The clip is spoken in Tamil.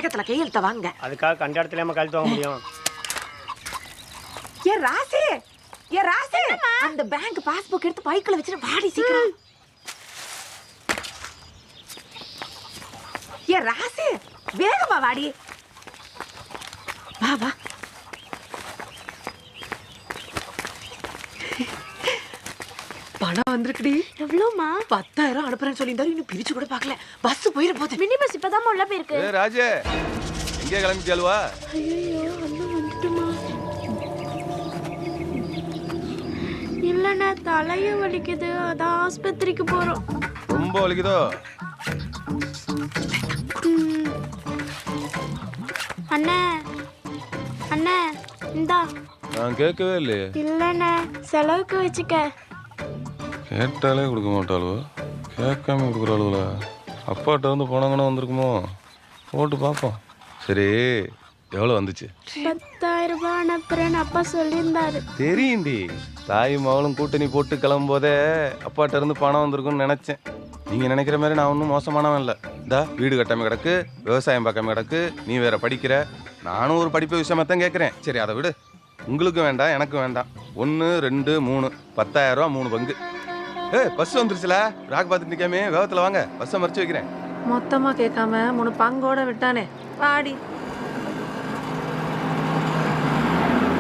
வேகத்துல கையெழுத்த வாங்க. அதுக்காக கண்ட இடத்துல நம்ம கையெழுத்து வாங்க முடியும்? ஏ ராசி, ஏ ராசி, அந்த பேங்க் பாஸ்புக் எடுத்து பைக்குல வச்சுட்டு வாடி சீக்கிரம். ஏ ராசி, வேகமா வாடி. வா வா. பணம் வந்திருக்குடி. எவ்வளோமா? 10,000 அனுப்புறேன்னு சொல்லியிருந்தாலும் இன்னும் பிரிச்சு கூட பார்க்கல. பஸ் போயிட போகுது. மினி பஸ் இப்பதான் உள்ள போயிருக்கு. ராஜே, எங்கே கிளம்பிட்டியாலுவா? ஐயோ, வந்துட்டுமா? இல்லண்ணா, தலைய வலிக்குது, அதான் ஆஸ்பத்திரிக்கு போறோம். ரொம்ப வலிக்குதோ? அண்ணே அண்ணே, இந்தா. நான் கேட்கவே இல்லையே. இல்லண்ணே, செலவுக்கு வச்சுக்க. கேட்டாலே கொடுக்க மாட்டாளுவோ, கேட்காம கொடுக்குறாளுவா? அப்பாட்ட வந்து போனாங்கன்னா வந்திருக்குமோ? போட்டு பார்ப்போம். சரி, எவ்வளோ வந்துச்சு? 10,000 ரூபாய் அனுப்புறேன்னு அப்பா சொல்லியிருந்தாரு. தெரியுண்டி, தாயும் மகளும் கூட்டணி போட்டு கிளம்பும்போதே அப்பாட்ட இருந்து பணம் வந்திருக்குன்னு நினைச்சேன். நீங்க நினைக்கிற மாதிரி நான் ஒன்றும் மோசமானவன் இல்லை. இந்தா வீடு கட்டாம கிடக்கு, விவசாயம் பார்க்காம கிடக்கு, நீ வேற படிக்கிற. நானும் ஒரு படிப்பு விஷயமாத்தான் கேட்குறேன். சரி, அதை விடு. உங்களுக்கு வேண்டாம், எனக்கு வேண்டாம். 1 2 3 10,000 ரூபா 3 பங்கு. பஸ் வந்துருச்சுல, ராக் பார்த்துட்டு நிற்காமே வேகத்தில் வாங்க, பஸ்ஸை மறைச்சு வைக்கிறேன். மொத்தமா கேட்காம 3 பங்கோட விட்டானே, வாடி.